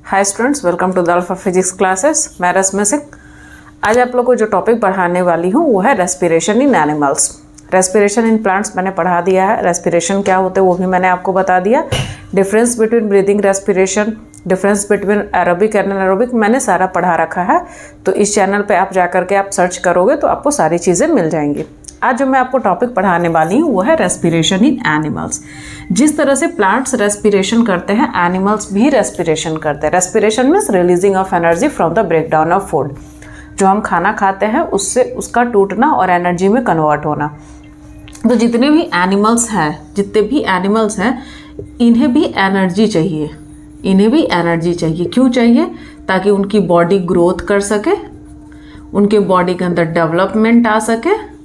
Hi students, welcome to the alpha physics classes. मैं रश्मि सिंह। आज आप लोग को जो टॉपिक पढ़ाने वाली हूँ वो है respiration in animals. Respiration in plants मैंने पढ़ा दिया है। रेस्पिरेशन क्या होते हैं वो भी मैंने आपको बता दिया। Difference between breathing respiration, difference between aerobic and anaerobic मैंने सारा पढ़ा रखा है। तो इस चैनल पे आप जाकर के आप सर्च करोगे तो आपको सारी चीज़ें मिल जाएंगी। आज जो मैं आपको टॉपिक पढ़ाने वाली हूँ वो है रेस्पिरेशन इन एनिमल्स। जिस तरह से प्लांट्स रेस्पिरेशन करते हैं, एनिमल्स भी रेस्पिरेशन करते हैं। Respiration means releasing of energy from the breakdown of food. जो हम खाना खाते हैं उससे उसका टूटना और एनर्जी में कन्वर्ट होना। तो जितने भी एनिमल्स हैं इन्हें भी एनर्जी चाहिए। क्यों चाहिए? ताकि उनकी बॉडी ग्रोथ कर सके, उनके बॉडी के अंदर डेवलपमेंट आ सके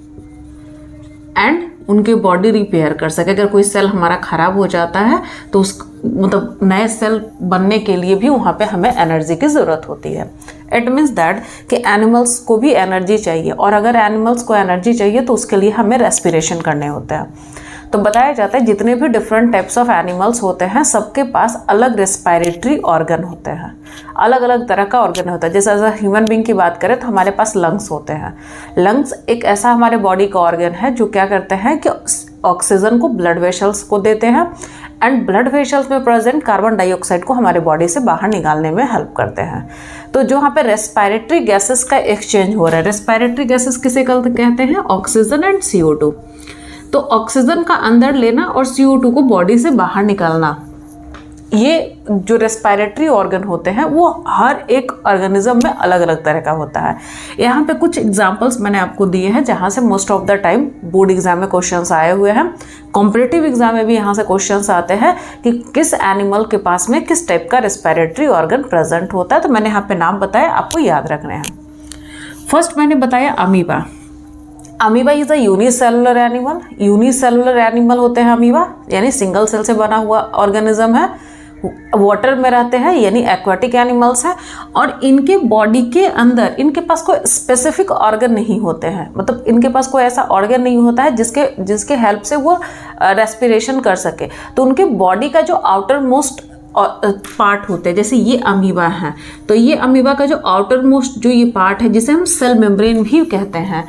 एंड उनके बॉडी रिपेयर कर सके। अगर कोई सेल हमारा ख़राब हो जाता है तो उस मतलब नए सेल बनने के लिए भी वहाँ पे हमें एनर्जी की ज़रूरत होती है। इट मीन्स दैट कि एनिमल्स को भी एनर्जी चाहिए, और अगर एनिमल्स को एनर्जी चाहिए तो उसके लिए हमें रेस्पिरेशन करने होते हैं। तो बताया जाता है जितने भी डिफरेंट टाइप्स ऑफ एनिमल्स होते हैं सबके पास अलग रेस्पिरेटरी ऑर्गन होते हैं, अलग अलग तरह का ऑर्गन होता है। जैसे अगर ह्यूमन बीइंग की बात करें तो हमारे पास लंग्स होते हैं। लंग्स एक ऐसा हमारे बॉडी का ऑर्गन है जो क्या करते हैं कि ऑक्सीजन को ब्लड वेसल्स को देते हैं एंड ब्लड वेसल्स में प्रेजेंट कार्बन डाइऑक्साइड को हमारे बॉडी से बाहर निकालने में हेल्प करते हैं। तो जो यहाँ पे रेस्पिरेटरी गैसेस का एक्सचेंज हो रहा है, रेस्पिरेटरी गैसेस किसे कहते हैं? Oxygen and CO2। तो ऑक्सीजन का अंदर लेना और CO2 को बॉडी से बाहर निकालना, ये जो रेस्पिरेटरी ऑर्गन होते हैं वो हर एक ऑर्गेनिज्म में अलग अलग तरह का होता है। यहाँ पे कुछ एग्जांपल्स मैंने आपको दिए हैं जहाँ से most of the time board exam में क्वेश्चंस आए हुए हैं। कॉम्पिटिटिव एग्जाम में भी यहाँ से क्वेश्चंस आते हैं कि किस एनिमल के पास में किस टाइप का रेस्पिरेटरी ऑर्गन प्रेजेंट होता है। तो मैंने यहाँ पे नाम बताया, आपको याद रखने हैं। फर्स्ट मैंने बताया amoeba. Amoeba is a unicellular animal. Unicellular animal होते हैं अमीबा, यानी सिंगल सेल से बना हुआ ऑर्गेनिज्म है। वाटर में रहते हैं यानी एक्वाटिक एनिमल्स हैं, और इनके बॉडी के अंदर इनके पास कोई स्पेसिफिक ऑर्गन नहीं होते हैं। मतलब इनके पास कोई ऐसा ऑर्गन नहीं होता है जिसके हेल्प से वो रेस्पिरेशन कर सके। तो उनके बॉडी का जो आउटर मोस्ट पार्ट होते हैं, जैसे ये अमीबा है, तो ये अमीबा का जो आउटर मोस्ट जो ये पार्ट है जिसे हम सेल मेम्ब्रेन भी कहते हैं,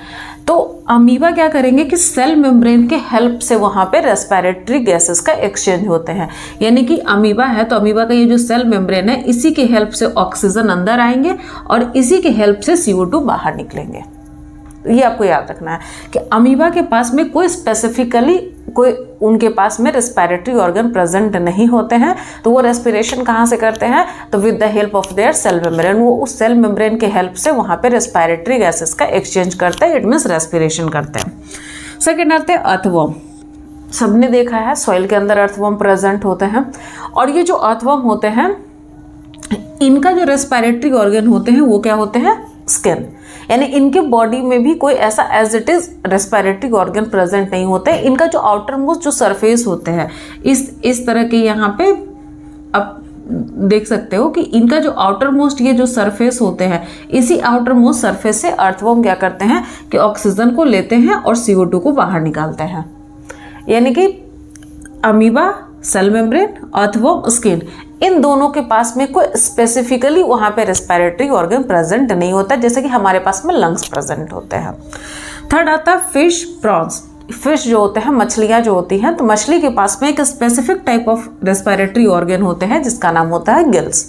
तो अमीबा क्या करेंगे कि सेल मेम्ब्रेन के हेल्प से वहाँ पे रेस्पिरेटरी गैसेस का एक्सचेंज होते हैं। यानी कि अमीबा है तो अमीबा का ये जो सेल मेम्ब्रेन है इसी के हेल्प से ऑक्सीजन अंदर आएंगे और इसी के हेल्प से CO2 बाहर निकलेंगे। ये आपको याद रखना है कि अमीबा के पास में कोई स्पेसिफिकली कोई उनके पास में रेस्पिरेटरी ऑर्गन प्रेजेंट नहीं होते हैं। तो वो रेस्पिरेशन कहाँ से करते हैं? तो with the help of their cell membrane, वो उस सेल मेम्ब्रेन के हेल्प से वहाँ पे रेस्पिरेटरी गैसेस का एक्सचेंज करते हैं। इट मीन्स रेस्पिरेशन करते हैं। सेकेंड आते हैं अर्थवर्म। सबने देखा है सॉइल के अंदर अर्थवर्म प्रेजेंट होते हैं, और ये जो अर्थवर्म होते हैं इनका जो रेस्पिरेटरी ऑर्गन होते हैं वो क्या होते हैं? स्किन। यानी इनके बॉडी में भी कोई ऐसा as it is respiratory organ present नहीं होते। इनका जो आउटर मोस्ट जो सरफेस होते हैं इस तरह के यहाँ पे आप देख सकते हो कि इनका जो आउटर मोस्ट ये जो सरफेस होते हैं, इसी आउटर मोस्ट सरफेस से अर्थवर्म क्या करते हैं कि ऑक्सीजन को लेते हैं और CO2 को बाहर निकालते हैं। यानी कि amoeba, cell membrane, earthworm, skin, इन दोनों के पास में कोई स्पेसिफिकली वहाँ पे रेस्पिरेटरी ऑर्गन प्रेजेंट नहीं होता, जैसे कि हमारे पास में लंग्स प्रेजेंट होते हैं। थर्ड आता है फिश, प्रॉन्स। फिश जो होते हैं, मछलियाँ जो होती हैं, तो मछली के पास में एक specific type of respiratory organ होते हैं जिसका नाम होता है गिल्स।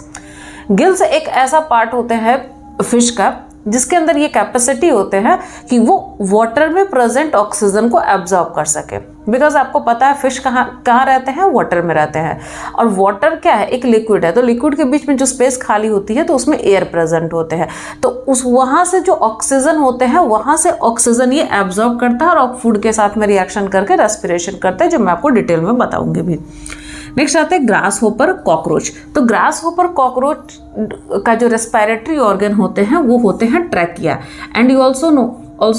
गिल्स एक ऐसा पार्ट होते हैं फिश का जिसके अंदर ये कैपेसिटी होते हैं कि वो वाटर में प्रेजेंट ऑक्सीजन को एब्जॉर्ब कर सके। बिकॉज आपको पता है फिश कहाँ रहते हैं? वाटर में रहते हैं, और वाटर क्या है? एक लिक्विड है। तो लिक्विड के बीच में जो स्पेस खाली होती है तो उसमें एयर प्रेजेंट होते हैं। तो वहाँ से जो ऑक्सीजन होते हैं वहाँ से ऑक्सीजन ये एब्जॉर्ब करता है और फूड के साथ में रिएक्शन करके रेस्पिरेशन करता है, जो मैं आपको डिटेल में बताऊँगी भी। नेक्स्ट आते हैं ग्रास होपर, कॉकरोच। तो ग्रास होपर कॉकरोच का जो रेस्पिरेटरी ऑर्गन होते हैं वो होते हैं trachea. And you also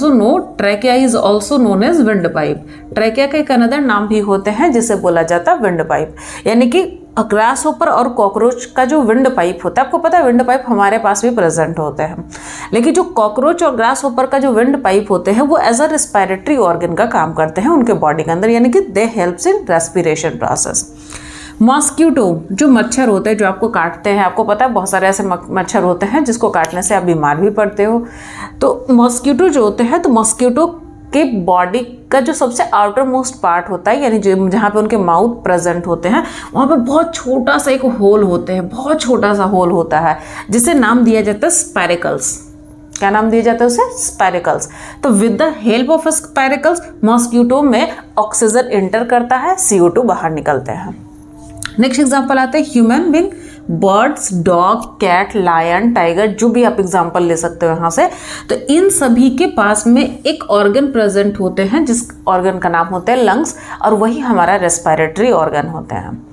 know trachea is also known as windpipe. Trachea का एक अनदर नाम भी होते हैं जिसे बोला जाता है विंड पाइप। यानी कि ग्रास होपर और कॉकरोच का जो विंड पाइप होता है, आपको पता है विंड पाइप हमारे पास भी प्रेजेंट होते हैं, लेकिन जो कॉकरोच और ग्रास होपर का जो विंड पाइप होते हैं वो एज अ रेस्पिरेटरी ऑर्गन का काम करते हैं उनके बॉडी के अंदर। यानी कि दे helps in respiration process. Mosquito जो मच्छर होते हैं जो आपको काटते हैं, आपको पता है बहुत सारे ऐसे मच्छर होते हैं जिसको काटने से आप बीमार भी पड़ते हो। तो मॉस्किटो जो होते हैं, तो मॉस्किटो के बॉडी का जो सबसे आउटर मोस्ट पार्ट होता है, यानी जो जहाँ पे उनके माउथ प्रेजेंट होते हैं, वहाँ पे बहुत छोटा सा एक होल होते हैं, बहुत छोटा सा होल होता है, जिसे नाम दिया जाता है स्पैरिकल्स। क्या नाम दिया जाता है उसे? स्पैरिकल्स। तो with the help of स्पैरिकल्स mosquito में ऑक्सीजन एंटर करता है, CO2 बाहर निकलते हैं। नेक्स्ट एग्जांपल आते हैं human being, birds, dog, cat, lion, tiger, जो भी आप एग्जांपल ले सकते हो यहाँ से। तो इन सभी के पास में एक ऑर्गन प्रेजेंट होते हैं जिस ऑर्गन का नाम होता है लंग्स, और वही हमारा रेस्पिरेटरी ऑर्गन होते हैं।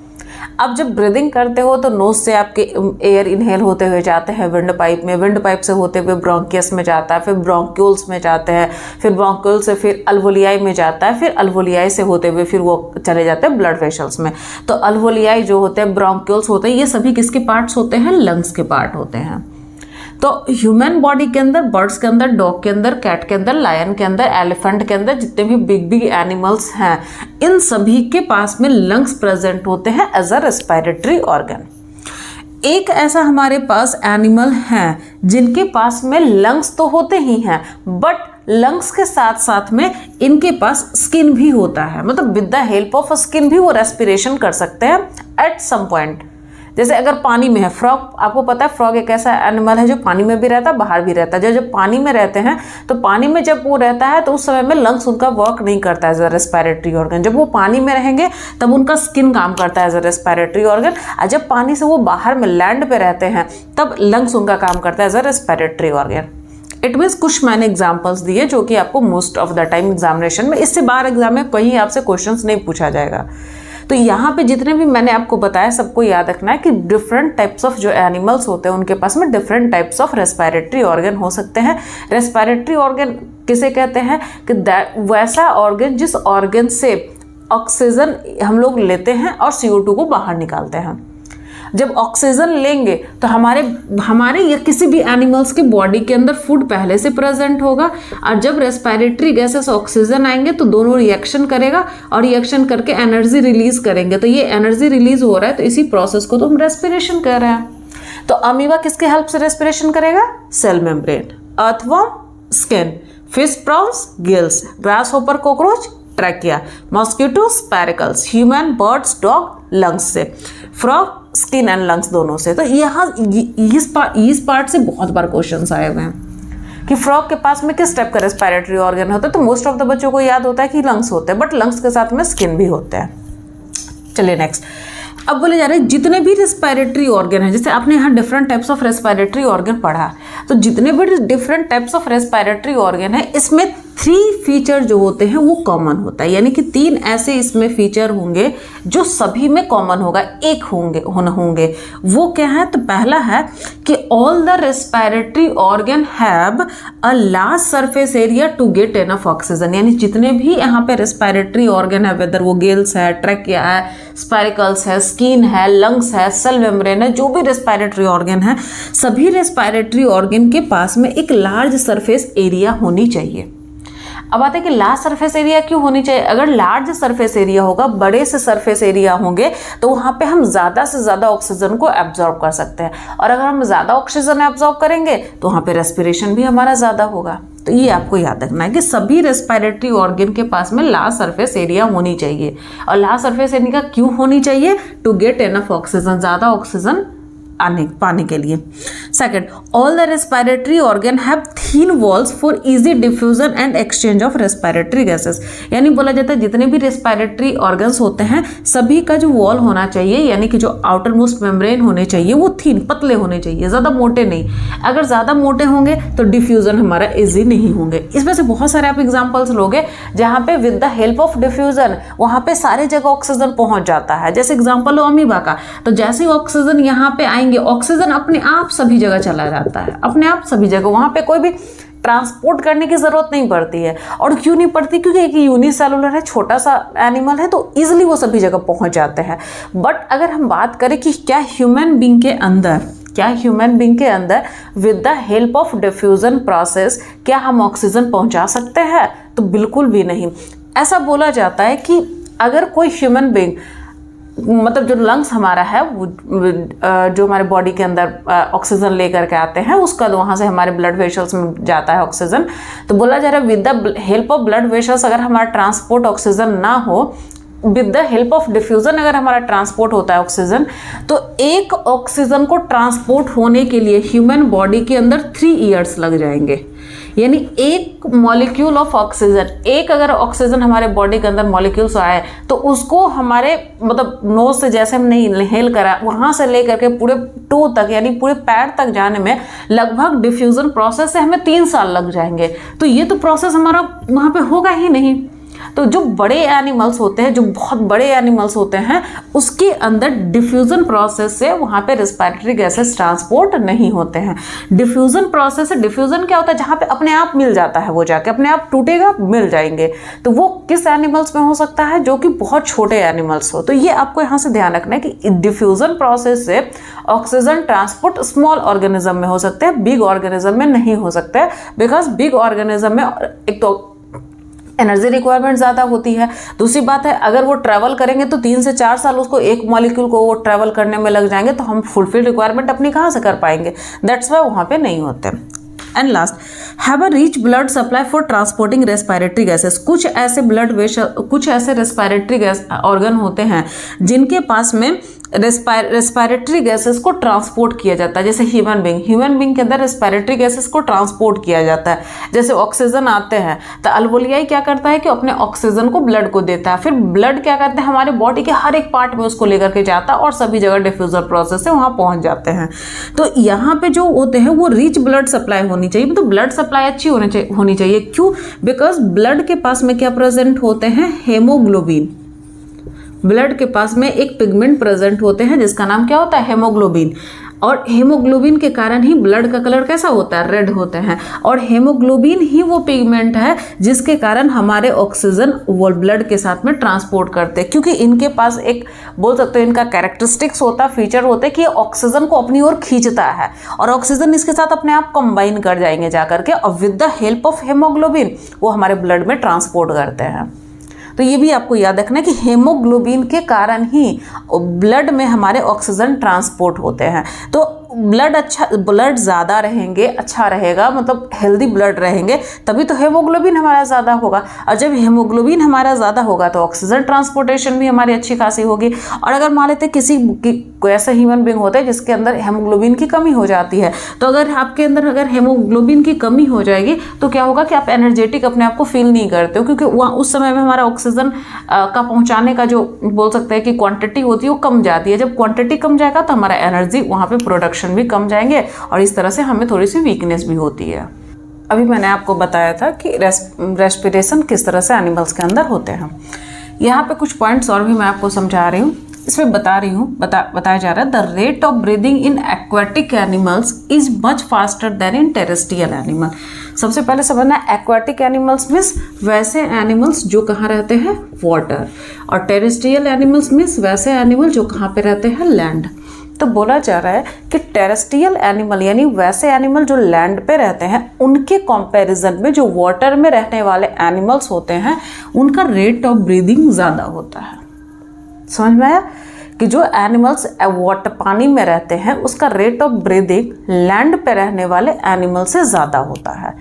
अब जब ब्रीदिंग करते हो तो नोज से आपके एयर इनहेल होते हुए जाते हैं विंड पाइप में, विंड पाइप से होते हुए ब्रोंकियस में जाता है, फिर ब्रोंक्यूल्स में जाते हैं, फिर ब्रोंक्यूल से फिर अल्वोलियाई में जाता है, फिर अल्वोलियाई से होते हुए फिर वो चले जाते हैं ब्लड वेसल्स में। तो अल्वोलियाई जो होते हैं, ब्रोंक्यूल्स होते हैं, ये सभी किसके पार्ट्स होते हैं? लंग्स के पार्ट होते हैं। तो ह्यूमन बॉडी के अंदर, बर्ड्स के अंदर, डॉग के अंदर, कैट के अंदर, लायन के अंदर, एलिफेंट के अंदर, जितने भी बिग बिग एनिमल्स हैं, इन सभी के पास में लंग्स प्रेजेंट होते हैं एज अ रेस्पिरेटरी ऑर्गन। एक ऐसा हमारे पास एनिमल है जिनके पास में लंग्स तो होते ही हैं, बट लंग्स के साथ साथ में इनके पास स्किन भी होता है, मतलब with the help of skin भी वो रेस्पिरेशन कर सकते हैं एट सम पॉइंट। जैसे अगर पानी में है फ्रॉग, आपको पता है फ्रॉग एक ऐसा एनिमल है जो पानी में भी रहता है, बाहर भी रहता है। जब पानी में रहते हैं तो पानी में जब वो रहता है तो उस समय में लंग्स उनका वर्क नहीं करता है एज अ रेस्पिरेटरी ऑर्गन। जब वो पानी में रहेंगे तब उनका स्किन काम करता है एज अ रेस्पिरेटरी ऑर्गन, और जब पानी से वो बाहर में लैंड पे रहते हैं तब लंग्स उनका काम करता है as a respiratory organ. It means कुछ मैंने एग्जाम्पल्स दिए जो कि आपको most of the time examination में, इससे बाहर एग्जाम में कहीं आपसे क्वेश्चंस नहीं पूछा जाएगा। तो यहाँ पे जितने भी मैंने आपको बताया सबको याद रखना है कि डिफरेंट टाइप्स ऑफ जो एनिमल्स होते हैं उनके पास में different types of respiratory organ हो सकते हैं। रेस्पिरेटरी ऑर्गन किसे कहते हैं? कि वैसा ऑर्गन जिस ऑर्गन से ऑक्सीजन हम लोग लेते हैं और CO2 को बाहर निकालते हैं। जब ऑक्सीजन लेंगे तो हमारे या किसी भी एनिमल्स के बॉडी के अंदर फूड पहले से प्रेजेंट होगा, और जब रेस्पिरेटरी गैसेस ऑक्सीजन आएंगे तो दोनों रिएक्शन करेगा और रिएक्शन करके एनर्जी रिलीज करेंगे। तो ये एनर्जी रिलीज हो रहा है तो इसी प्रोसेस को तो हम रेस्पिरेशन कर रहे हैं। तो अमीबा किसके हेल्प से रेस्पिरेशन करेगा? Cell membrane, earthworm skin, fish prawns gills, grasshopper cockroach trachea, mosquito spiracles, human, birds, dog lungs से, फ्रॉग स्किन एंड लंग्स दोनों से। तो यहाँ इस पार्ट से बहुत बार क्वेश्चंस आए हुए हैं कि फ्रॉग के पास में किस टाइप का रेस्पिरेटरी ऑर्गन होता है। तो मोस्ट ऑफ द बच्चों को याद होता है कि लंग्स होते हैं, बट लंग्स के साथ में स्किन भी होते हैं। चलिए नेक्स्ट, अब बोले जा रहे हैं जितने भी रेस्पिरेटरी ऑर्गन है, जैसे आपने यहाँ different types of respiratory organ पढ़ा, तो जितने भी different types of respiratory organ है इसमें 3 फीचर जो होते हैं वो कॉमन होता है, यानी कि 3 ऐसे इसमें फीचर होंगे जो सभी में कॉमन होगा, एक होंगे। वो क्या है? तो पहला है कि all the respiratory organ have a large surface area to get enough oxygen, यानी जितने भी यहाँ पे रेस्पिरेटरी ऑर्गन है, वेदर वो गिल्स है, ट्रैकिया है, स्पैरिकल्स है, स्किन है, लंग्स है, सेल मेम्ब्रेन है, जो भी रेस्पिरेटरी ऑर्गन है, सभी रेस्पिरेटरी ऑर्गन के पास में एक लार्ज सरफेस एरिया होनी चाहिए। अब आते हैं कि लार्ज सरफेस एरिया क्यों होनी चाहिए? अगर लार्ज सरफेस एरिया होगा, बड़े से सरफेस एरिया होंगे, तो वहाँ पे हम ज़्यादा से ज़्यादा ऑक्सीजन को एब्जॉर्ब कर सकते हैं, और अगर हम ज़्यादा ऑक्सीजन एब्जॉर्ब करेंगे तो वहाँ पे रेस्पिरेशन भी हमारा ज़्यादा होगा। तो ये आपको याद रखना है कि सभी रेस्पिरेटरी ऑर्गन के पास में लार्ज सरफेस एरिया होनी चाहिए। और लार्ज सरफेस एरिया क्यों होनी चाहिए? टू गेट इनफ ऑक्सीजन, ज़्यादा ऑक्सीजन पाने के लिए। Second, all the respiratory organ have thin walls for easy diffusion and exchange of respiratory gases, यानी बोला जाता है जितने भी रेस्पिरेटरी ऑर्गन्स होते हैं सभी का जो वॉल होना चाहिए, यानी कि जो आउटर मोस्ट मेम्ब्रेन होने चाहिए वो थिन, पतले होने चाहिए, ज़्यादा मोटे नहीं। अगर ज़्यादा मोटे होंगे तो डिफ्यूजन हमारा इजी नहीं होंगे। इसमें से बहुत सारे आप एग्जाम्पल्स लोगे जहाँ पे with the help of diffusion वहाँ पे सारे जगह ऑक्सीजन पहुँच जाता है। जैसे एग्जाम्पल हो अमीबा का, तो जैसे ऑक्सीजन यहाँ पे आएंगे, ऑक्सीजन अपने आप सभी जगह चला जाता है, अपने आप सभी जगह, वहाँ पे कोई भी ट्रांसपोर्ट करने की जरूरत नहीं पड़ती है। और क्यों नहीं पड़ती? क्योंकि एक यूनिसेलुलर है, छोटा सा एनिमल है, तो इजिली वो सभी जगह पहुँच जाते हैं। बट अगर हम बात करें कि क्या ह्यूमन बींग के अंदर with the help of diffusion process क्या हम ऑक्सीजन पहुँचा सकते हैं? तो बिल्कुल भी नहीं। ऐसा बोला जाता है कि अगर कोई ह्यूमन बींग मतलब जो लंग्स हमारा है वो जो हमारे बॉडी के अंदर ऑक्सीजन लेकर के आते हैं, उसका वहाँ से हमारे ब्लड वेसल्स में जाता है ऑक्सीजन। तो बोला जा रहा है with the help of blood vessels अगर हमारा ट्रांसपोर्ट ऑक्सीजन ना हो, with the help of diffusion अगर हमारा ट्रांसपोर्ट होता है ऑक्सीजन, तो एक ऑक्सीजन को ट्रांसपोर्ट होने के लिए ह्यूमन बॉडी के अंदर 3 ईयर्स लग जाएंगे। यानी एक मॉलिक्यूल ऑफ ऑक्सीजन, एक अगर ऑक्सीजन हमारे बॉडी के अंदर मॉलिक्यूल्स आए तो उसको हमारे मतलब नोज से जैसे हमने इनहेल करा वहाँ से लेकर के पूरे टो तक यानी पूरे पैर तक जाने में लगभग डिफ्यूजन प्रोसेस से हमें 3 साल लग जाएंगे। तो ये तो प्रोसेस हमारा वहाँ पे होगा ही नहीं। तो जो बड़े एनिमल्स होते हैं, जो बहुत बड़े एनिमल्स होते हैं, उसके अंदर डिफ्यूजन प्रोसेस से वहाँ पे रेस्पिरेटरी गैसेस ट्रांसपोर्ट नहीं होते हैं। डिफ्यूजन प्रोसेस से, डिफ्यूजन क्या होता है, जहाँ पे अपने आप मिल जाता है, वो जाके अपने आप टूटेगा, मिल जाएंगे। तो वो किस एनिमल्स में हो सकता है, जो कि बहुत छोटे एनिमल्स हो। तो ये आपको यहाँ से ध्यान रखना है कि डिफ्यूजन प्रोसेस से ऑक्सीजन ट्रांसपोर्ट स्मॉल ऑर्गेनिज्म में हो सकते हैं, बिग ऑर्गेनिज्म में नहीं हो सकता है। बिकॉज बिग ऑर्गेनिज्म में एक तो एनर्जी रिक्वायरमेंट ज़्यादा होती है, दूसरी बात है अगर वो ट्रैवल करेंगे तो 3 से 4 साल उसको एक मॉलिक्यूल को वो ट्रैवल करने में लग जाएंगे, तो हम फुलफिल रिक्वायरमेंट अपनी कहाँ से कर पाएंगे। दैट्स वाई वहाँ पे नहीं होते। And last, have a rich blood supply for transporting respiratory gases. कुछ ऐसे रेस्पिरेटरी गैस ऑर्गन होते हैं जिनके पास में रेस्पिरेटरी गैसेस को ट्रांसपोर्ट किया जाता है। जैसे ह्यूमन बींग के अंदर रेस्पिरेटरी गैसेस को ट्रांसपोर्ट किया जाता है। जैसे ऑक्सीजन आते हैं तो अल्वोलियाई क्या करता है कि अपने ऑक्सीजन को ब्लड को देता है, फिर ब्लड क्या करते हैं हमारे बॉडी के हर एक पार्ट में उसको लेकर के जाता है और सभी जगह डिफ्यूजर प्रोसेस से वहाँ पहुँच जाते हैं। तो यहाँ पे जो होते हैं वो रिच ब्लड सप्लाई होनी चाहिए, मतलब ब्लड सप्लाई अच्छी होनी चाहिए। क्यों? बिकॉज ब्लड के पास में क्या प्रेजेंट होते हैं, हेमोग्लोबिन। ब्लड के पास में एक पिगमेंट प्रेजेंट होते हैं जिसका नाम क्या होता है, हेमोग्लोबिन। और हेमोग्लोबिन के कारण ही ब्लड का कलर कैसा होता है, रेड होते हैं। और हेमोग्लोबिन ही वो पिगमेंट है जिसके कारण हमारे ऑक्सीजन वो ब्लड के साथ में ट्रांसपोर्ट करते हैं। क्योंकि इनके पास एक बोल सकते हो इनका कैरेक्टरिस्टिक्स होता है, फीचर होते हैं कि ऑक्सीजन को अपनी ओर खींचता है और ऑक्सीजन इसके साथ अपने आप कंबाइन कर जाएंगे जाकर के, और with the help of haemoglobin वो हमारे ब्लड में ट्रांसपोर्ट करते हैं। तो ये भी आपको याद रखना है कि हेमोग्लोबिन के कारण ही ब्लड में हमारे ऑक्सीजन ट्रांसपोर्ट होते हैं। तो ब्लड ज़्यादा रहेंगे, अच्छा रहेगा, मतलब हेल्दी ब्लड रहेंगे, तभी तो हेमोग्लोबिन हमारा ज़्यादा होगा। और जब हेमोग्लोबिन हमारा ज़्यादा होगा तो ऑक्सीजन ट्रांसपोर्टेशन भी हमारी अच्छी खासी होगी। और अगर मान लेते कोई ऐसा ह्यूमन बींग होता है जिसके अंदर हेमोग्लोबिन की कमी हो जाती है, तो अगर आपके अंदर अगर हेमोग्लोबिन की कमी हो जाएगी तो क्या होगा कि आप एनर्जेटिक अपने आप को फील नहीं करते हो, क्योंकि वहाँ उस समय में हमारा ऑक्सीजन का पहुँचाने का जो बोल सकते हैं कि क्वांटिटी होती है वो कम जाती है। जब क्वांटिटी कम जाएगा तो हमारा एनर्जी वहाँ पे प्रोडक्शन भी कम जाएंगे और इस तरह से हमें थोड़ी सी वीकनेस भी होती है। अभी मैंने आपको बताया था कि रेस्पिरेशन किस तरह से एनिमल्स के अंदर होते हैं। यहाँ पे कुछ पॉइंट्स और भी मैं आपको समझा रही हूँ, इसमें बताया जा रहा है the rate of breathing in aquatic animals is much faster then in terrestrial animal. सबसे पहले समझना, एक्वाटिक एनिमल्स मीन्स वैसे एनिमल्स जो कहाँ रहते हैं, वाटर, और टेरेस्ट्रियल एनिमल्स मीन्स वैसे एनिमल जो कहाँ पे रहते हैं, लैंड। तो बोला जा रहा है कि टेरेस्ट्रियल एनिमल यानी वैसे एनिमल जो लैंड पे रहते हैं उनके कंपैरिजन में जो वाटर में रहने वाले एनिमल्स होते हैं उनका रेट ऑफ ब्रीदिंग ज़्यादा होता है। समझ में आया कि जो एनिमल्स वाटर पानी में रहते हैं उसका रेट ऑफ ब्रीदिंग लैंड पे रहने वाले एनिमल से ज़्यादा होता है।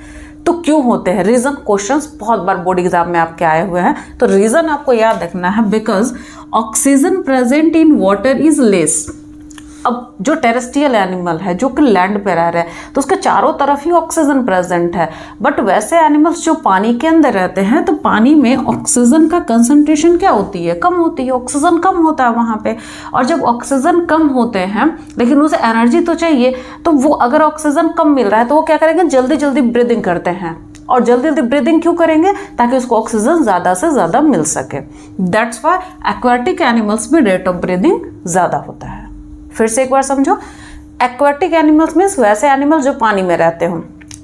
तो क्यों होते हैं, रीज़न क्वेश्चंस बहुत बार बोर्ड एग्जाम में आपके आए हुए हैं। तो रीज़न आपको याद रखना है, because oxygen present in water is less. अब जो टेरेस्ट्रियल एनिमल है जो कि लैंड पे रह रहा है तो उसके चारों तरफ ही ऑक्सीजन प्रेजेंट है, बट वैसे एनिमल्स जो पानी के अंदर रहते हैं तो पानी में ऑक्सीजन का कंसंट्रेशन क्या होती है, कम होती है, ऑक्सीजन कम होता है वहाँ पे। और जब ऑक्सीजन कम होते हैं लेकिन उसे एनर्जी तो चाहिए, तो वो अगर ऑक्सीजन कम मिल रहा है तो वो क्या करेंगे, जल्दी जल्दी ब्रीदिंग करते हैं। और जल्दी जल्दी ब्रीदिंग क्यों करेंगे, ताकि उसको ऑक्सीजन ज़्यादा से ज़्यादा मिल सके। दैट्स वाई एक्वाटिक एनिमल्स में रेट ऑफ ब्रीदिंग ज़्यादा होता है। फिर से एक बार समझो, एक्वाटिक एनिमल्स मीन्स वैसे एनिमल्स जो पानी में रहते हो,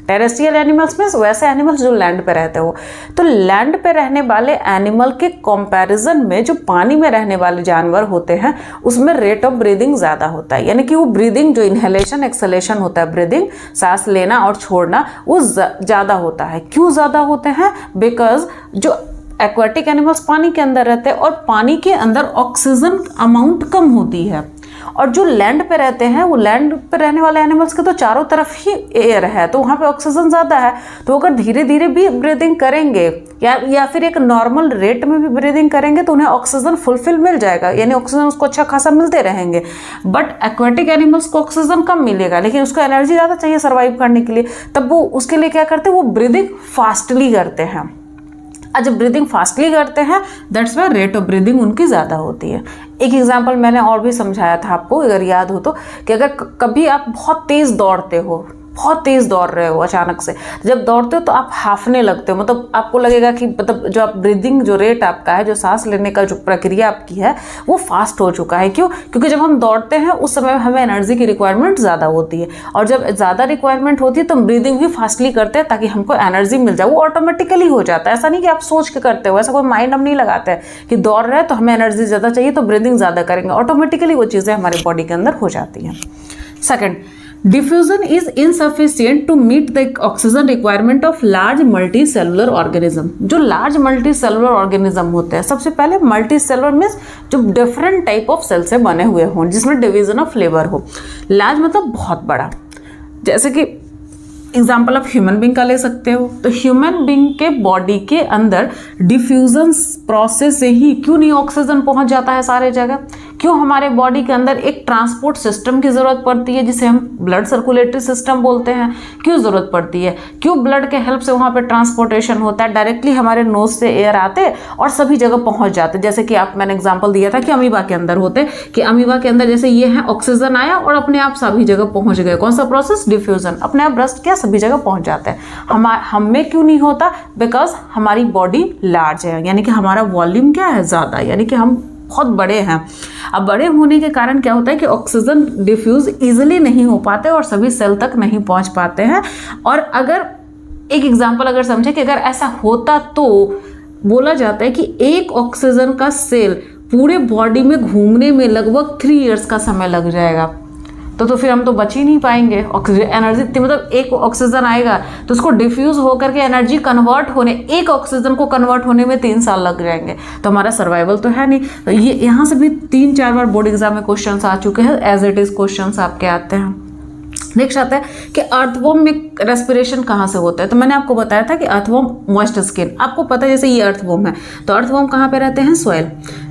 टेरेस्ट्रियल एनिमल्स मीन्स वैसे एनिमल्स जो लैंड पे रहते हो। तो लैंड पे रहने वाले एनिमल के कंपैरिजन में जो पानी में रहने वाले जानवर होते हैं उसमें रेट ऑफ ब्रीदिंग ज़्यादा होता है। यानी कि वो ब्रीदिंग जो इनहेलेशन एक्सलेशन होता है, ब्रीदिंग सांस लेना और छोड़ना, वो ज़्यादा होता है। क्यों ज़्यादा होते हैं, बिकॉज जो एक्वाटिक एनिमल्स पानी के अंदर रहते हैं और पानी के अंदर ऑक्सीजन अमाउंट कम होती है, और जो लैंड पे रहते हैं वो लैंड पे रहने वाले एनिमल्स के तो चारों तरफ ही एयर है, तो वहाँ पे ऑक्सीजन ज़्यादा है। तो अगर धीरे धीरे भी ब्रीदिंग करेंगे या फिर एक नॉर्मल रेट में भी ब्रीदिंग करेंगे तो उन्हें ऑक्सीजन फुलफिल मिल जाएगा, यानी ऑक्सीजन उसको अच्छा खासा मिलते रहेंगे। बट एक्वाटिक एनिमल्स को ऑक्सीजन कम मिलेगा, लेकिन उसको एनर्जी ज़्यादा चाहिए सर्वाइव करने के लिए, तब वो उसके लिए क्या करते हैं, वो ब्रीदिंग फास्टली करते हैं। जब ब्रीदिंग फास्टली करते हैं that's why rate of breathing उनकी ज़्यादा होती है। एक एग्जांपल मैंने और भी समझाया था आपको, अगर याद हो तो, कि अगर कभी आप बहुत तेज़ दौड़ते हो, बहुत तेज़ दौड़ रहे हो अचानक से, जब दौड़ते हो तो आप हाफने लगते हो, मतलब आपको लगेगा कि मतलब जो आप ब्रीदिंग जो रेट आपका है, जो सांस लेने का जो प्रक्रिया आपकी है वो फास्ट हो चुका है। क्यों? क्योंकि जब हम दौड़ते हैं उस समय हमें एनर्जी की रिक्वायरमेंट ज़्यादा होती है, और जब ज़्यादा रिक्वायरमेंट होती है तो हम ब्रीदिंग भी फास्टली करते हैं ताकि हमको एनर्जी मिल जाए। वो ऑटोमेटिकली हो जाता है, ऐसा नहीं कि आप सोच के करते हो, ऐसा कोई माइंड हम नहीं लगाते हैं कि दौड़ रहे हैं तो हमें एनर्जी ज़्यादा चाहिए तो ब्रीदिंग ज़्यादा करेंगे, ऑटोमेटिकली वो चीज़ें हमारे बॉडी के अंदर हो जाती हैं। Second, diffusion is insufficient to meet the oxygen requirement of large multicellular organism। जो large multicellular organism होते हैं, सबसे पहले multicellular मीन्स जो डिफरेंट टाइप ऑफ सेल से बने हुए हों, जिसमें डिवीजन ऑफ फ्लेवर हो। large मतलब बहुत बड़ा, जैसे कि एग्जाम्पल आप ह्यूमन बींग का ले सकते हो। तो ह्यूमन बींग के बॉडी के अंदर डिफ्यूजन प्रोसेस से ही क्यों नहीं ऑक्सीजन पहुंच जाता है सारे जगह? क्यों हमारे बॉडी के अंदर एक ट्रांसपोर्ट सिस्टम की ज़रूरत पड़ती है, जिसे हम ब्लड सर्कुलेटरी सिस्टम बोलते हैं? क्यों ज़रूरत पड़ती है? क्यों ब्लड के हेल्प से वहाँ पे ट्रांसपोर्टेशन होता है, डायरेक्टली हमारे नोज से एयर आते और सभी जगह पहुँच जाते। जैसे कि मैंने एग्जाम्पल दिया था कि अमीबा के अंदर होते, कि अमीबा के अंदर जैसे ये है, ऑक्सीजन आया और अपने आप सभी जगह पहुँच गए। कौन सा प्रोसेस? डिफ्यूजन, अपने आप ब्रस्ट किया सभी जगह पहुँच जाता है। हम में क्यों नहीं होता? बिकॉज हमारी बॉडी लार्ज है, यानी कि हमारा वॉल्यूम क्या है? ज़्यादा, यानी कि हम बहुत बड़े हैं। अब बड़े होने के कारण क्या होता है कि ऑक्सीजन डिफ्यूज इजीली नहीं हो पाते और सभी सेल तक नहीं पहुंच पाते हैं। और अगर एक एग्जांपल अगर समझे कि अगर ऐसा होता तो बोला जाता है कि एक ऑक्सीजन का सेल पूरे बॉडी में घूमने में लगभग 3 इयर्स का समय लग जाएगा। तो फिर हम तो बच ही नहीं पाएंगे। एनर्जी इतनी, मतलब एक ऑक्सीजन आएगा तो उसको डिफ्यूज होकर के एनर्जी कन्वर्ट होने, एक ऑक्सीजन को कन्वर्ट होने में 3 साल लग जाएंगे, तो हमारा सर्वाइवल तो है नहीं। तो ये यहाँ से भी 3-4 बार बोर्ड एग्जाम में क्वेश्चंस आ चुके हैं, एज इट इज क्वेश्चंस आपके आते हैं। नेक्स्ट आता है कि अर्थवॉर्म में रेस्पिरेशन कहाँ से होता है। तो मैंने आपको बताया था कि अर्थवॉर्म मॉइस्ट स्किन, आपको पता है जैसे ये अर्थवॉर्म है, तो अर्थवॉर्म कहाँ पे रहते हैं?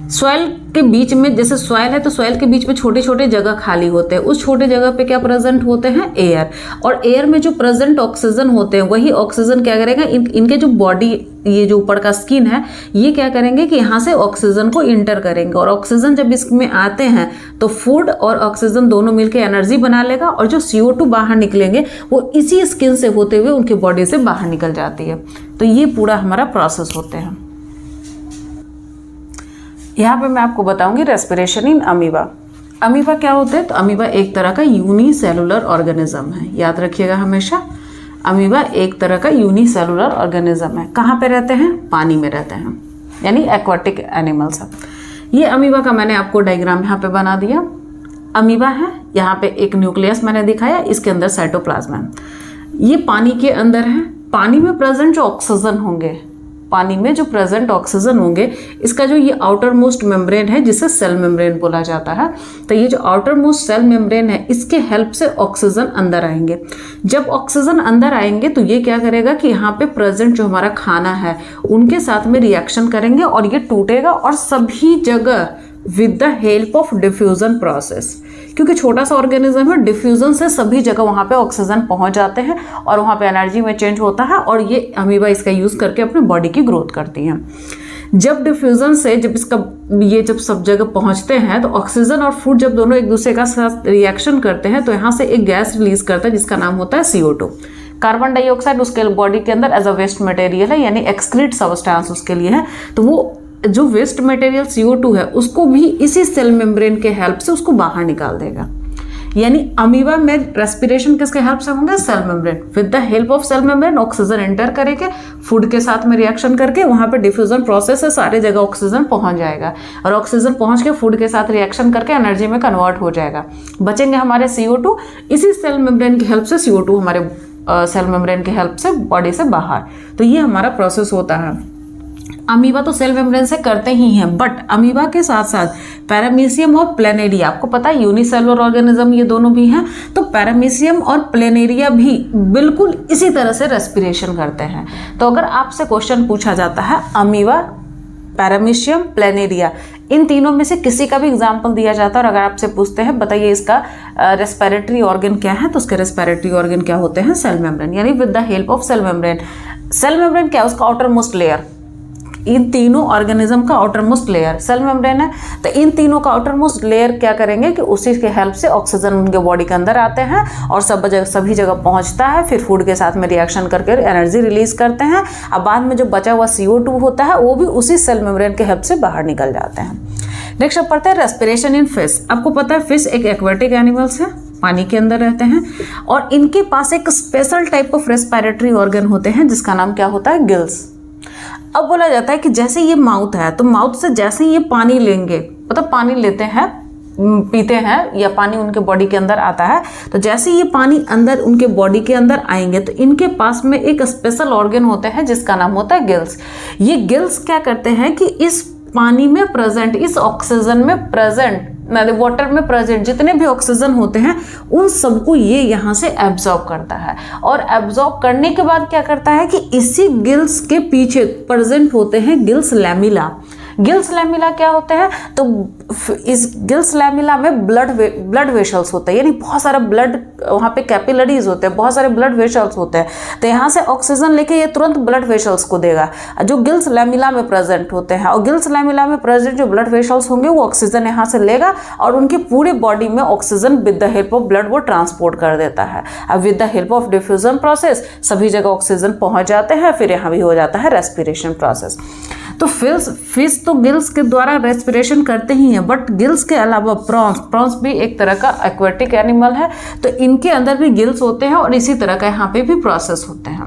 सॉइल के बीच में, जैसे सॉइल है तो सॉइल के बीच में छोटे छोटे जगह खाली होते हैं, उस छोटे जगह पे क्या प्रेजेंट होते हैं? एयर। और एयर में जो प्रेजेंट ऑक्सीजन होते हैं वही ऑक्सीजन क्या करेगा, इनके जो बॉडी, ये जो ऊपर का स्किन है, ये क्या करेंगे कि यहाँ से ऑक्सीजन को इंटर करेंगे, और ऑक्सीजन जब इसमें आते हैं तो फूड और ऑक्सीजन दोनों मिलकर एनर्जी बना लेगा, और जो CO2 बाहर निकलेंगे वो इसी स्किन से होते हुए उनके बॉडी से बाहर निकल जाती है। तो ये पूरा हमारा प्रोसेस होते हैं। यहाँ पे मैं आपको बताऊंगी रेस्पिरेशन इन अमीबा। अमीबा क्या होते हैं? तो अमीबा एक तरह का यूनिसेलुलर ऑर्गेनिज्म है, याद रखिएगा हमेशा। अमीबा एक तरह का यूनिसेलुलर ऑर्गेनिज्म है। कहाँ पे रहते हैं? पानी में रहते हैं, यानी एक्वाटिक एनिमल्स है। ये अमीबा का मैंने आपको डायग्राम यहाँ पे बना दिया। अमीबा है, यहाँ पे एक न्यूक्लियस मैंने दिखाया, इसके अंदर साइटोप्लाज्म है। ये पानी के अंदर है। पानी में प्रेजेंट जो ऑक्सीजन होंगे, पानी में जो प्रेजेंट ऑक्सीजन होंगे, इसका जो ये आउटर मोस्ट मेम्ब्रेन है जिसे सेल मेम्ब्रेन बोला जाता है, तो ये जो आउटर मोस्ट सेल मेम्ब्रेन है इसके हेल्प से ऑक्सीजन अंदर आएंगे। जब ऑक्सीजन अंदर आएंगे तो ये क्या करेगा कि यहाँ पे प्रेजेंट जो हमारा खाना है उनके साथ में रिएक्शन करेंगे और ये टूटेगा, और सभी जगह with the help of diffusion process, क्योंकि छोटा सा ऑर्गेनिज्म है, डिफ्यूजन से सभी जगह वहाँ पे ऑक्सीजन पहुँच जाते हैं और वहाँ पे एनर्जी में चेंज होता है, और ये अमीबा इसका यूज़ करके अपने बॉडी की ग्रोथ करती हैं। जब डिफ्यूजन से जब सब जगह पहुँचते हैं तो ऑक्सीजन और फूड जब दोनों एक दूसरे का साथ रिएक्शन करते हैं तो यहाँ से एक गैस रिलीज करता है जिसका नाम होता है CO2। कार्बन डाइऑक्साइड उसके बॉडी के अंदर एज अ वेस्ट मटेरियल है, यानी एक्सक्रीट सब्सटेंस उसके लिए है। तो वो जो वेस्ट मटेरियल CO2 है उसको भी इसी सेल मेम्ब्रेन के हेल्प से उसको बाहर निकाल देगा। यानी अमीबा में रेस्पिरेशन किसके हेल्प से होंगे? Cell membrane. With the help of cell membrane oxygen enter करेंगे, फूड के साथ में रिएक्शन करके वहाँ पे डिफ्यूजन प्रोसेस है, सारे जगह ऑक्सीजन पहुँच जाएगा, और ऑक्सीजन पहुँच के फूड के साथ रिएक्शन करके एनर्जी में कन्वर्ट हो जाएगा। बचेंगे हमारे CO2, इसी सेल मेम्ब्रेन की हेल्प से CO2 हमारे सेल मेम्ब्रेन की हेल्प से बॉडी से बाहर। तो ये हमारा प्रोसेस होता है। अमीबा तो सेल मेम्ब्रेन से करते ही हैं, बट अमीबा के साथ साथ पैरामीशियम और प्लेनेरिया, आपको पता है यूनिसेलुलर ऑर्गेनिज्म ये दोनों भी हैं, तो पैरामीशियम और प्लेनेरिया भी बिल्कुल इसी तरह से रेस्पिरेशन करते हैं। तो अगर आपसे क्वेश्चन पूछा जाता है अमीबा, पैरामीशियम, प्लेनेरिया, इन तीनों में से किसी का भी एग्जाम्पल दिया जाता है और अगर आपसे पूछते हैं बताइए इसका रेस्पिरेटरी ऑर्गन क्या है, तो उसके रेस्पिरेटरी ऑर्गन क्या होते हैं, सेल मेम्ब्रेन, यानी with the help of cell membrane. Cell membrane क्या है, उसका आउटर मोस्ट लेयर, इन तीनों ऑर्गेनिज्म का outermost layer cell membrane है। तो इन तीनों का आउटर मोस्ट लेयर क्या करेंगे कि उसी के हेल्प से ऑक्सीजन उनके बॉडी के अंदर आते हैं और सभी जगह पहुंचता है, फिर फूड के साथ में रिएक्शन करके एनर्जी रिलीज करते हैं। अब बाद में जो बचा हुआ CO2 होता है वो भी उसी सेल मेम्ब्रेन के हेल्प से बाहर निकल जाते हैं। नेक्स्ट अब पढ़ते हैं रेस्पिरेशन इन फिश। आपको पता है फिश एक एक्वेटिक एनिमल्स है, पानी के अंदर रहते हैं और इनके पास एक special type of respiratory organ होते हैं जिसका नाम क्या होता है, गिल्स। अब बोला जाता है कि जैसे ये माउथ है तो माउथ से जैसे ये पानी लेंगे, मतलब पानी लेते हैं, पीते हैं या पानी उनके बॉडी के अंदर आता है, तो जैसे ये पानी अंदर उनके बॉडी के अंदर आएंगे तो इनके पास में एक स्पेशल ऑर्गन होते हैं जिसका नाम होता है गिल्स। ये गिल्स क्या करते हैं कि इस पानी में प्रेजेंट, इस ऑक्सीजन में प्रेजेंट, वाटर में प्रेजेंट जितने भी ऑक्सीजन होते हैं उन सबको ये यहाँ से एब्जॉर्ब करता है और एब्जॉर्ब करने के बाद क्या करता है कि इसी गिल्स के पीछे प्रेजेंट होते हैं गिल्स लैमिला। गिल्स लैमिला क्या होते हैं, तो इस गिल्स लैमिला में ब्लड वेशल्स होते हैं, यानी बहुत सारा ब्लड, वहाँ पे कैपिलरीज होते हैं, बहुत सारे ब्लड वेशल्स होते हैं। तो यहाँ से ऑक्सीजन लेके ये तुरंत ब्लड वेशल्स को देगा जो गिल्स लैमिला में प्रेजेंट होते हैं, और गिल्स लैमिला में प्रेजेंट जो ब्लड वेशल्स होंगे वो ऑक्सीजन यहाँ से लेगा और उनकी पूरे बॉडी में oxygen with the help of blood वो ट्रांसपोर्ट कर देता है। अब with the help of diffusion process सभी जगह ऑक्सीजन पहुँच जाते हैं, फिर यहाँ भी हो जाता है रेस्पिरेशन प्रोसेस। तो फिश तो गिल्स के द्वारा रेस्पिरेशन करते ही हैं, बट गिल्स के अलावा प्रॉन्स भी एक तरह का एक्वेटिक एनिमल है, तो इनके अंदर भी गिल्स होते हैं और इसी तरह का यहाँ पे भी प्रोसेस होते हैं।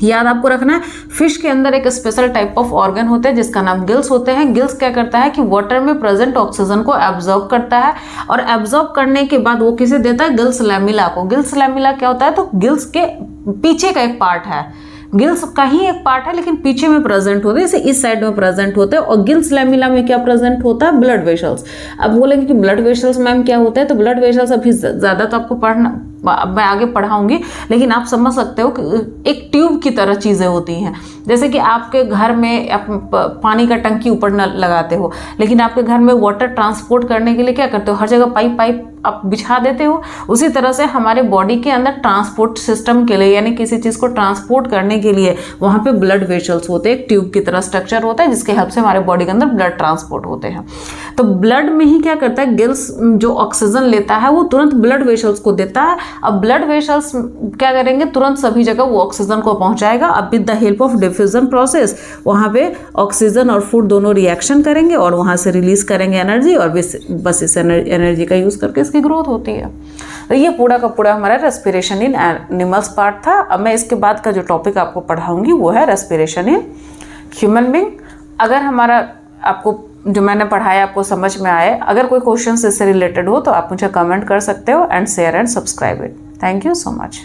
याद आपको रखना है, फिश के अंदर एक स्पेशल टाइप ऑफ ऑर्गन होता है जिसका नाम गिल्स होते हैं। गिल्स क्या करता है कि वाटर में प्रेजेंट ऑक्सीजन को एब्जॉर्ब करता है और एब्जॉर्ब करने के बाद वो किसे देता है, गिल्स लैमिला को। गिल्स लैमिला क्या होता है, तो गिल्स के पीछे का एक पार्ट है, गिल्स का ही एक पार्ट है लेकिन पीछे में प्रेजेंट होते हैं, जैसे इस साइड में प्रेजेंट होते हैं। और गिल्स लैमिला में क्या प्रेजेंट होता है, ब्लड वेशल्स। अब बोलेंगे कि ब्लड वेशल्स मैम क्या होता है, तो ब्लड वेशल्स अभी ज़्यादा तो आपको पढ़ना, मैं आगे पढ़ाऊंगी, लेकिन आप समझ सकते हो कि एक ट्यूब की तरह चीज़ें होती हैं। जैसे कि आपके घर में आप पानी का टंकी ऊपर न लगाते हो, लेकिन आपके घर में वाटर ट्रांसपोर्ट करने के लिए क्या करते हो, हर जगह पाइप आप बिछा देते हो। उसी तरह से हमारे बॉडी के अंदर ट्रांसपोर्ट सिस्टम के लिए, यानी किसी चीज़ को ट्रांसपोर्ट करने के लिए वहाँ पे ब्लड वेशल्स होते हैं, एक ट्यूब की तरह स्ट्रक्चर होता है जिसके हेल्प से हमारे बॉडी के अंदर ब्लड ट्रांसपोर्ट होते हैं। तो ब्लड में ही क्या करता है, गिल्स जो ऑक्सीजन लेता है वो तुरंत ब्लड वेशल्स को देता है। अब ब्लड वेशल्स क्या करेंगे, तुरंत सभी जगह वो ऑक्सीजन को पहुंचाएगा। अब with the help of diffusion process वहाँ पे ऑक्सीजन और फूड दोनों रिएक्शन करेंगे और वहाँ से रिलीज करेंगे एनर्जी, और बस इस एनर्जी का यूज़ करके इसकी ग्रोथ होती है। तो ये पूरा का पूरा हमारा रेस्पिरेशन इन एनिमल्स पार्ट था। अब मैं इसके बाद का जो टॉपिक आपको पढ़ाऊंगी वो है रेस्पिरेशन इन ह्यूमन बीइंग। अगर हमारा आपको जो मैंने पढ़ाया आपको समझ में आए, अगर कोई क्वेश्चन इससे रिलेटेड हो तो आप मुझे कमेंट कर सकते हो, and share and subscribe it. Thank you so much.